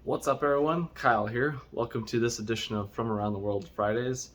What's up, everyone? Kyle here. Welcome to this edition of From Around the World Fridays.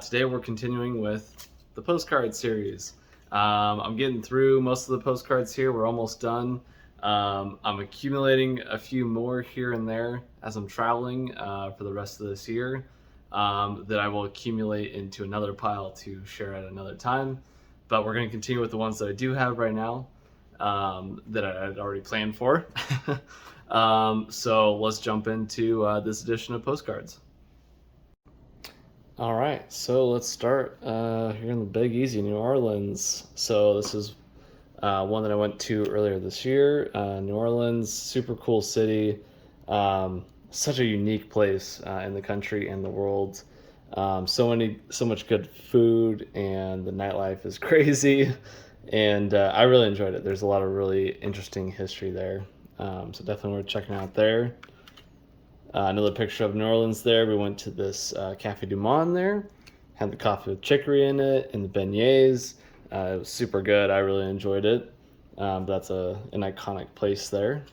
Today we're continuing with the postcard series. I'm getting through most of the postcards here. We're almost done. I'm accumulating a few more here and there as I'm traveling for the rest of this year that I will accumulate into another pile to share at another time. But we're going to continue with the ones that I do have right now that I had already planned for. So let's jump into this edition of Postcards. All right, so let's start here in the Big Easy, New Orleans. So this is one that I went to earlier this year. New Orleans, super cool city, such a unique place in the country and the world. So much good food, and the nightlife is crazy, and I really enjoyed it. There's a lot of really interesting history there, so definitely worth checking out there. Another picture of New Orleans there. We went to this Cafe Du Monde there, had the coffee with chicory in it and the beignets. It was super good. I really enjoyed it. That's an iconic place there.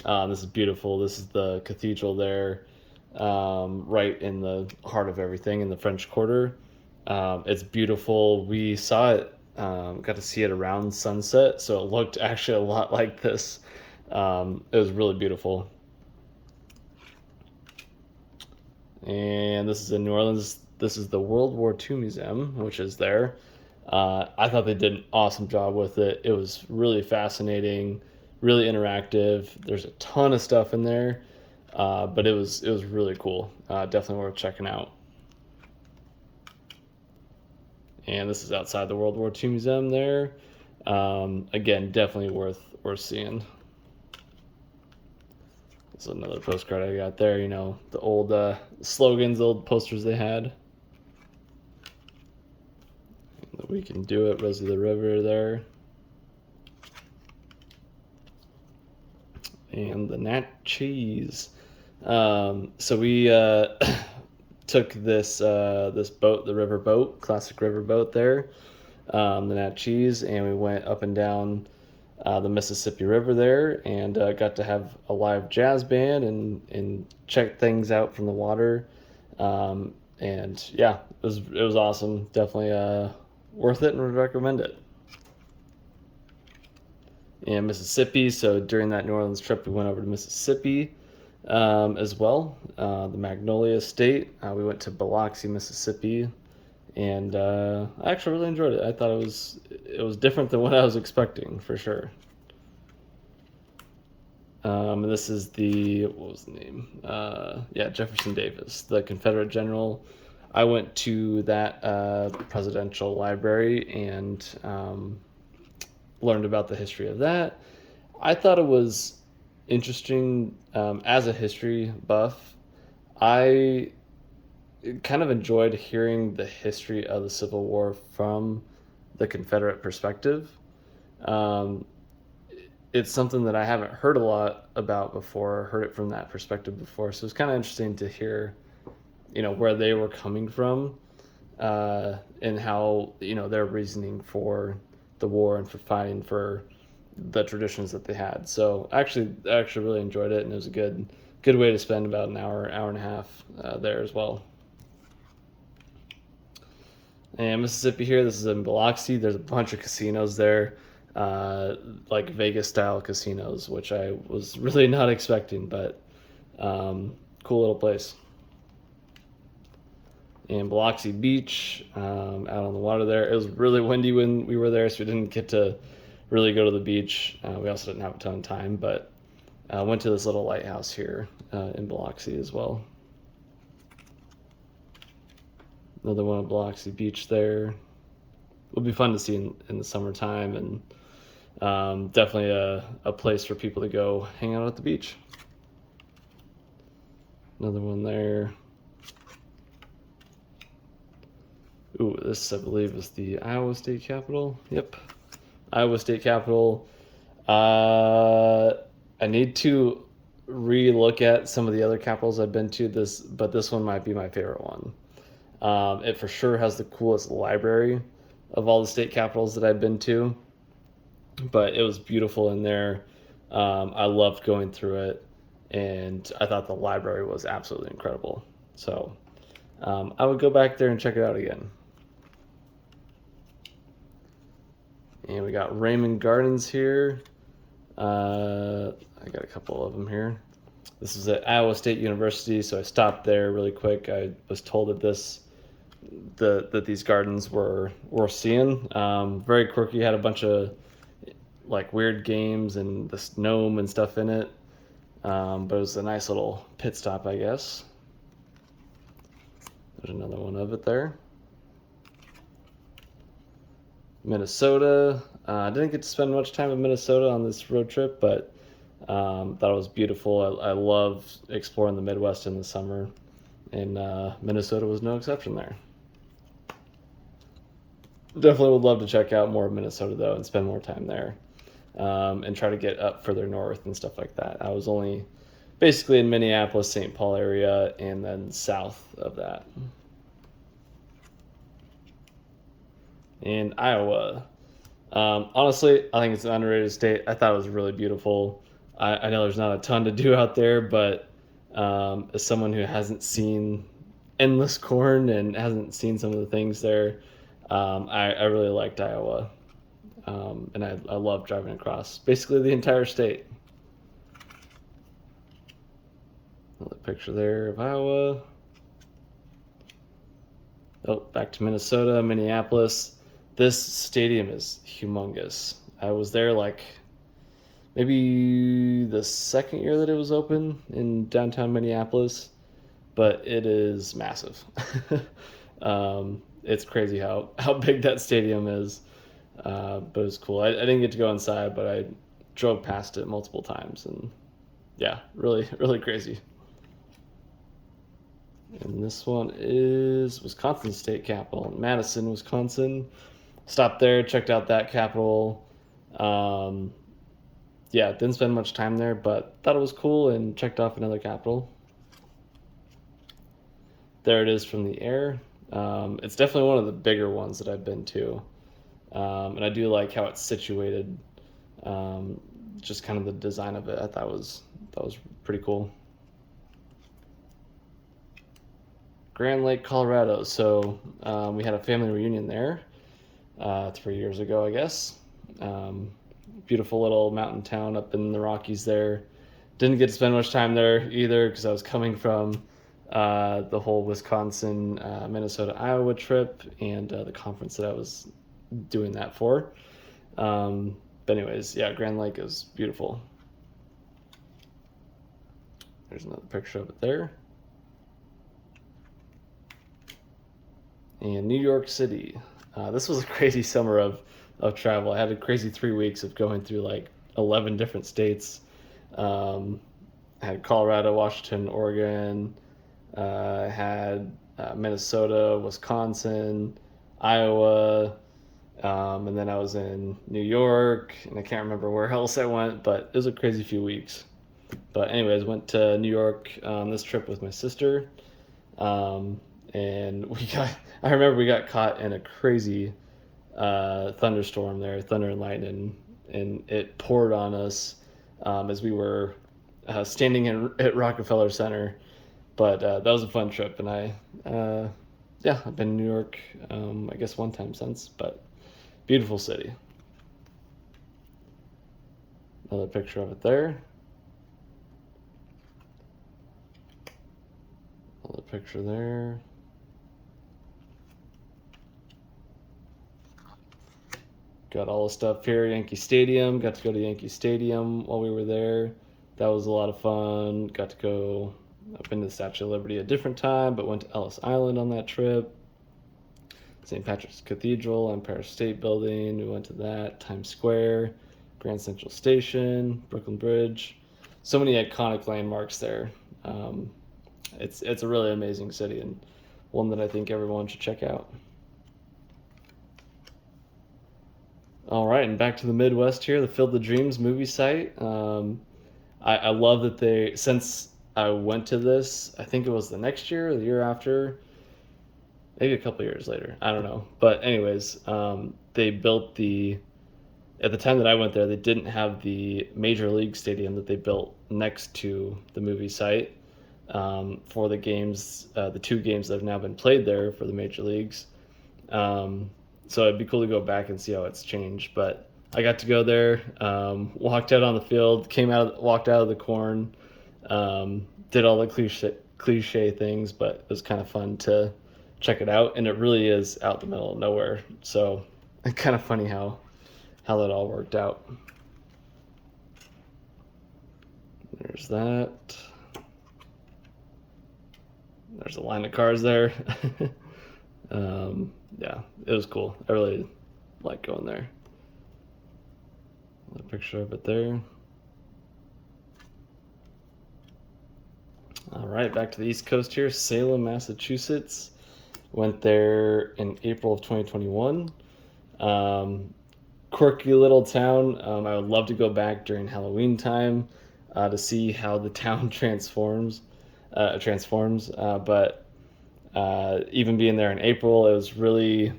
This is beautiful. This is the cathedral there, right in the heart of everything in the French Quarter. It's beautiful. We saw it, got to see it around sunset, so it looked actually a lot like this. It was really beautiful. And this is in New Orleans. This is the World War II Museum, which is there. I thought they did an awesome job with it. It was really fascinating, really interactive. There's a ton of stuff in there, but it was really cool. Definitely worth checking out. And this is outside the World War II Museum there. Again, definitely worth seeing. This is another postcard I got there. You know, the old slogans, the old posters they had. We can do it. Rosie the River there. And the Nat Cheese. So we took this boat, the river boat, classic river boat there, the Nat Cheese, and we went up and down the Mississippi River there, and got to have a live jazz band and check things out from the water. And yeah, it was awesome. Definitely worth it, and would recommend it. And Mississippi. So during that New Orleans trip, we went over to Mississippi as well, the Magnolia State. We went to Biloxi, Mississippi, and I actually really enjoyed it. I thought it was different than what I was expecting for sure. And this is what was the name? Yeah, Jefferson Davis, the Confederate general. I went to that presidential library and learned about the history of that. I thought it was interesting as a history buff. I kind of enjoyed hearing the history of the Civil War from the Confederate perspective. Um, it's something that I haven't heard a lot about before, heard it from that perspective before. So it's kind of interesting to hear, where they were coming from, and how, their reasoning for the war and for fighting for the traditions that they had. So I actually really enjoyed it, and it was a good way to spend about an hour and a half there as well. And Mississippi here, this is in Biloxi. There's a bunch of casinos there, like Vegas style casinos, which I was really not expecting, but cool little place. And Biloxi Beach, out on the water there. It was really windy when we were there, so we didn't get to really go to the beach. We also didn't have a ton of time, but went to this little lighthouse here in Biloxi as well. Another one at Biloxi Beach there. Will be fun to see in the summertime, and definitely a place for people to go hang out at the beach. Another one there. Ooh, this I believe is the Iowa State Capitol. Yep, Iowa State Capitol. I need to re-look at some of the other capitals I've been to. But this one might be my favorite one. It for sure has the coolest library of all the state capitals that I've been to. But it was beautiful in there. I loved going through it. and I thought the library was absolutely incredible. So I would go back there and check it out again. And we got Raymond Gardens here. I got a couple of them here. This is at Iowa State University, so I stopped there really quick. I was told that these gardens were worth seeing. Very quirky. Had a bunch of like weird games and this gnome and stuff in it. But it was a nice little pit stop, I guess. There's another one of it there. Minnesota. I didn't get to spend much time in Minnesota on this road trip, but thought it was beautiful. I love exploring the Midwest in the summer, and Minnesota was no exception there. Definitely would love to check out more of Minnesota, though, and spend more time there, and try to get up further north and stuff like that. I was only basically in Minneapolis, St. Paul area, and then south of that. In Iowa. Honestly, I think it's an underrated state. I thought it was really beautiful. I know there's not a ton to do out there, but as someone who hasn't seen endless corn and hasn't seen some of the things there, I really liked Iowa. And I love driving across basically the entire state. Another picture there of Iowa. Oh, back to Minnesota, Minneapolis. This stadium is humongous. I was there like maybe the second year that it was open in downtown Minneapolis, but it is massive. It's crazy how big that stadium is, but it was cool. I didn't get to go inside, but I drove past it multiple times, and yeah, really, really crazy. And this one is Wisconsin State Capitol, Madison, Wisconsin. Stopped there, checked out that Capitol. Um, yeah, didn't spend much time there, but thought it was cool and checked off another Capitol. There it is from the air. It's definitely one of the bigger ones that I've been to. And I do like how it's situated. Just kind of the design of it, I thought was pretty cool. Grand Lake, Colorado. So we had a family reunion there 3 years ago, I guess. Beautiful little mountain town up in the Rockies there. Didn't get to spend much time there either because I was coming from the whole Wisconsin, Minnesota, Iowa trip and the conference that I was doing that for. But anyways, yeah, Grand Lake is beautiful. There's another picture of it there. And New York City. This was a crazy summer of travel. I had a crazy 3 weeks of going through like 11 different states. I had Colorado, Washington, Oregon. I had Minnesota, Wisconsin, Iowa, and then I was in New York, and I can't remember where else I went, but it was a crazy few weeks. But anyways, went to New York on this trip with my sister. And I remember we got caught in a crazy thunderstorm there, thunder and lightning, and it poured on us as we were standing at Rockefeller Center. But that was a fun trip, and I've been in New York, I guess one time since, but beautiful city. Another picture of it there. Another picture there. Got all the stuff here. Yankee Stadium. Got to go to Yankee Stadium while we were there. That was a lot of fun. Got to go up into the Statue of Liberty a different time, but went to Ellis Island on that trip. St. Patrick's Cathedral, Empire State Building. We went to that. Times Square, Grand Central Station, Brooklyn Bridge. So many iconic landmarks there. It's a really amazing city and one that I think everyone should check out. All right, and back to the Midwest here, the Field of Dreams movie site. I love that since I went to this, I think it was the next year or the year after, maybe a couple years later, I don't know. But anyways, they built the at the time that I went there, they didn't have the Major League Stadium that they built next to the movie site for the games, the two games that have now been played there for the major leagues. Um, so it'd be cool to go back and see how it's changed. But I got to go there, walked out on the field, walked out of the corn, did all the cliche things, but it was kind of fun to check it out. And it really is out the middle of nowhere. So it's kind of funny how that all worked out. There's that. There's a line of cars there. Yeah, it was cool. I really like going there. A picture of it there. All right, back to the East Coast here. Salem, Massachusetts. Went there in April of 2021. Quirky little town. I would love to go back during Halloween time to see how the town transforms. But even being there in April, it was really,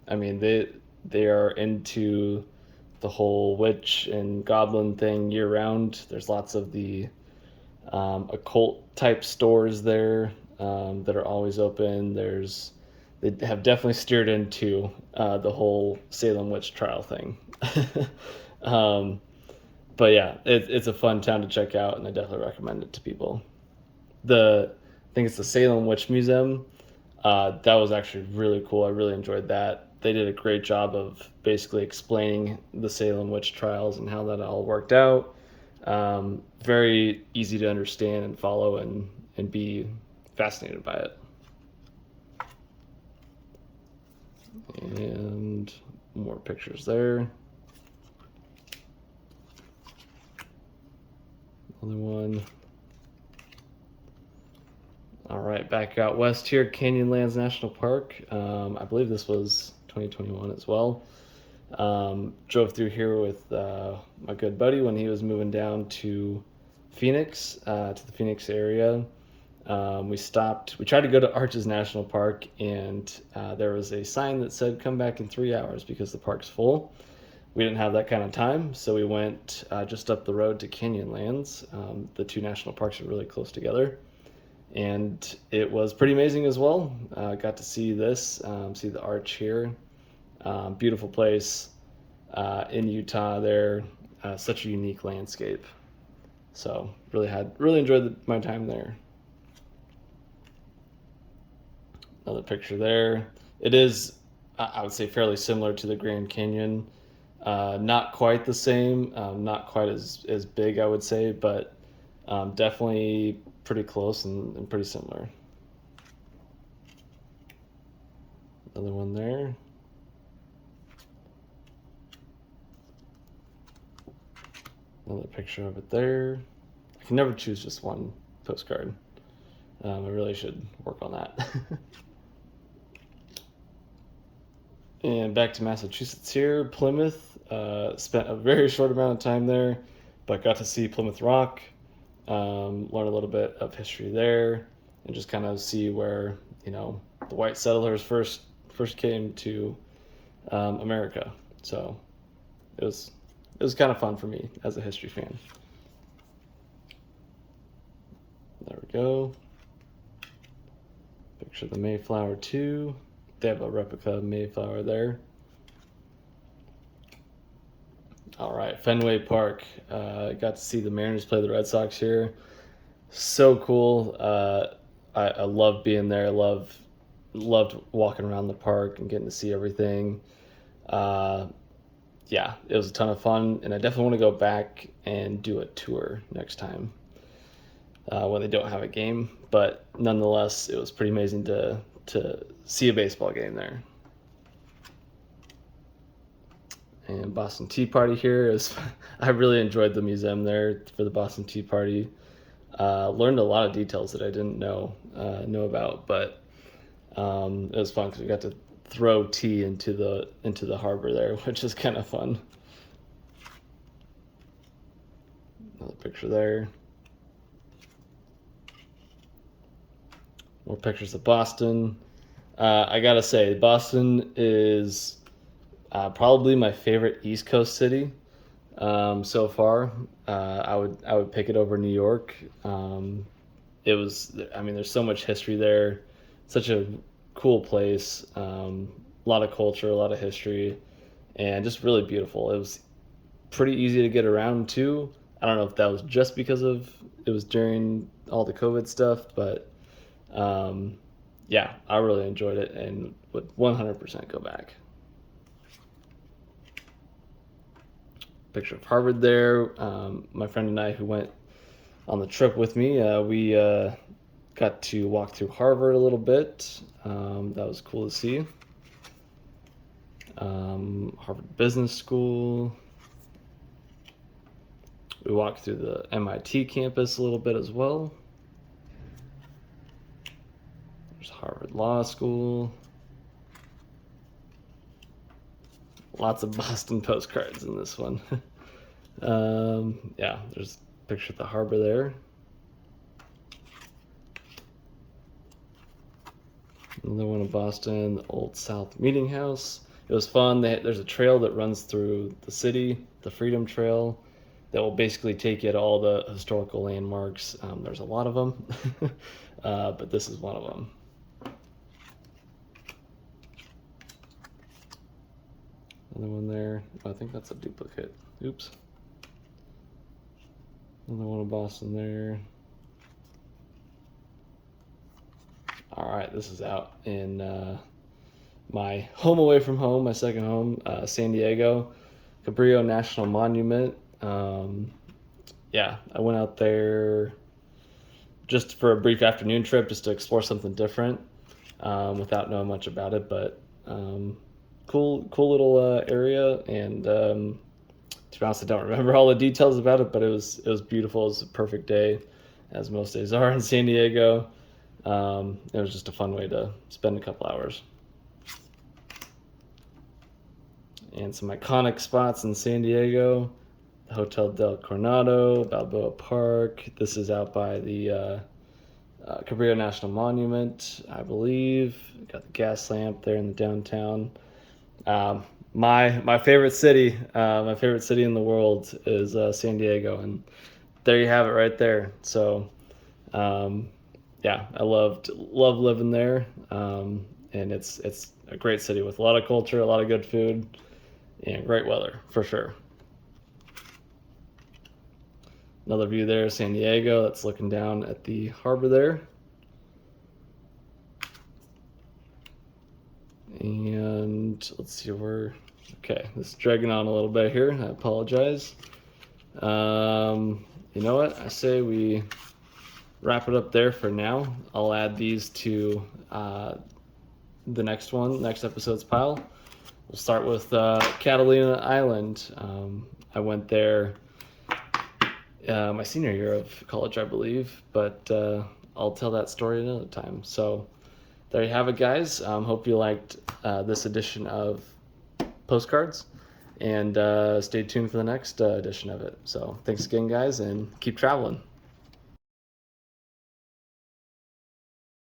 I mean, they are into the whole witch and goblin thing year round. There's lots of the occult type stores there that are always open. They have definitely steered into the whole Salem witch trial thing. um, but yeah, it's a fun town to check out, and I definitely recommend it to people. I think it's the Salem Witch Museum. That was actually really cool. I really enjoyed that. They did a great job of basically explaining the Salem witch trials and how that all worked out. Very easy to understand and follow and be fascinated by it. And more pictures there. Another one. All right, back out west here, Canyonlands National Park. I believe this was 2021 as well. Drove through here with my good buddy when he was moving down to Phoenix, to the Phoenix area. We tried to go to Arches National Park, and there was a sign that said, "Come back in 3 hours," because the park's full. We didn't have that kind of time, so we went just up the road to Canyonlands. The two national parks are really close together. And it was pretty amazing as well. Got to see this, see the arch here. Beautiful place in Utah there. Such a unique landscape. So really enjoyed my time there. Another picture there. It is, I would say, fairly similar to the Grand Canyon. Not quite the same, not quite as big, I would say, but definitely pretty close and pretty similar. Another one there. Another picture of it there. I can never choose just one postcard. I really should work on that. And back to Massachusetts here, Plymouth. Spent a very short amount of time there, but got to see Plymouth Rock. Learn a little bit of history there, and just kind of see where the white settlers first came to America. So it was kind of fun for me as a history fan. There we go. Picture of the Mayflower too. They have a replica of Mayflower there. All right, Fenway Park. Got to see the Mariners play the Red Sox here. So cool. I love being there. Loved walking around the park and getting to see everything. Yeah, it was a ton of fun, and I definitely want to go back and do a tour next time when they don't have a game. But nonetheless, it was pretty amazing to see a baseball game there. And Boston Tea Party here is, I really enjoyed the museum there for the Boston Tea Party. Learned a lot of details that I didn't know about, but it was fun because we got to throw tea into the harbor there, which is kind of fun. Another picture there. More pictures of Boston. I gotta say, Boston is Probably my favorite East Coast city so far. I would pick it over New York. It was, I mean, there's so much history there. Such a cool place. A lot of culture, a lot of history, and just really beautiful. It was pretty easy to get around too. I don't know if that was just because of it was during all the COVID stuff, but yeah, I really enjoyed it and would 100% go back. Picture of Harvard there. My friend and I, who went on the trip with me, we got to walk through Harvard a little bit. That was cool to see. Harvard Business School. We walked through the MIT campus a little bit as well. There's Harvard Law School. Lots of Boston postcards in this one. Yeah, there's a picture of the harbor there. Another one in Boston, the Old South Meeting House. It was fun. There's a trail that runs through the city, the Freedom Trail, that will basically take you to all the historical landmarks. There's a lot of them, but this is one of them. Another one there. Oh, I think that's a duplicate. Oops. Another one in Boston there. All right, this is out in my home away from home, my second home, San Diego, Cabrillo National Monument. Yeah, I went out there just for a brief afternoon trip, just to explore something different, without knowing much about it. But cool little area, and to be honest, I don't remember all the details about it, but it was beautiful. It was a perfect day, as most days are in San Diego. It was just a fun way to spend a couple hours. And some iconic spots in San Diego: the Hotel del Coronado, Balboa Park. This is out by the Cabrillo National Monument, I believe. Got the gas lamp there in the downtown. My favorite city, in the world is San Diego, and there you have it right there. So, yeah, I love living there, and it's a great city with a lot of culture, a lot of good food, and great weather for sure. Another view there, San Diego. That's looking down at the harbor there. And let's see where. Okay, this is dragging on a little bit here. I apologize. You know what? I say we wrap it up there for now. I'll add these to the next episode's pile. We'll start with Catalina Island. I went there my senior year of college, I believe, but I'll tell that story another time. So there you have it, guys. Hope you liked this edition of Postcards, and stay tuned for the next edition of it. So thanks again, guys, and keep traveling.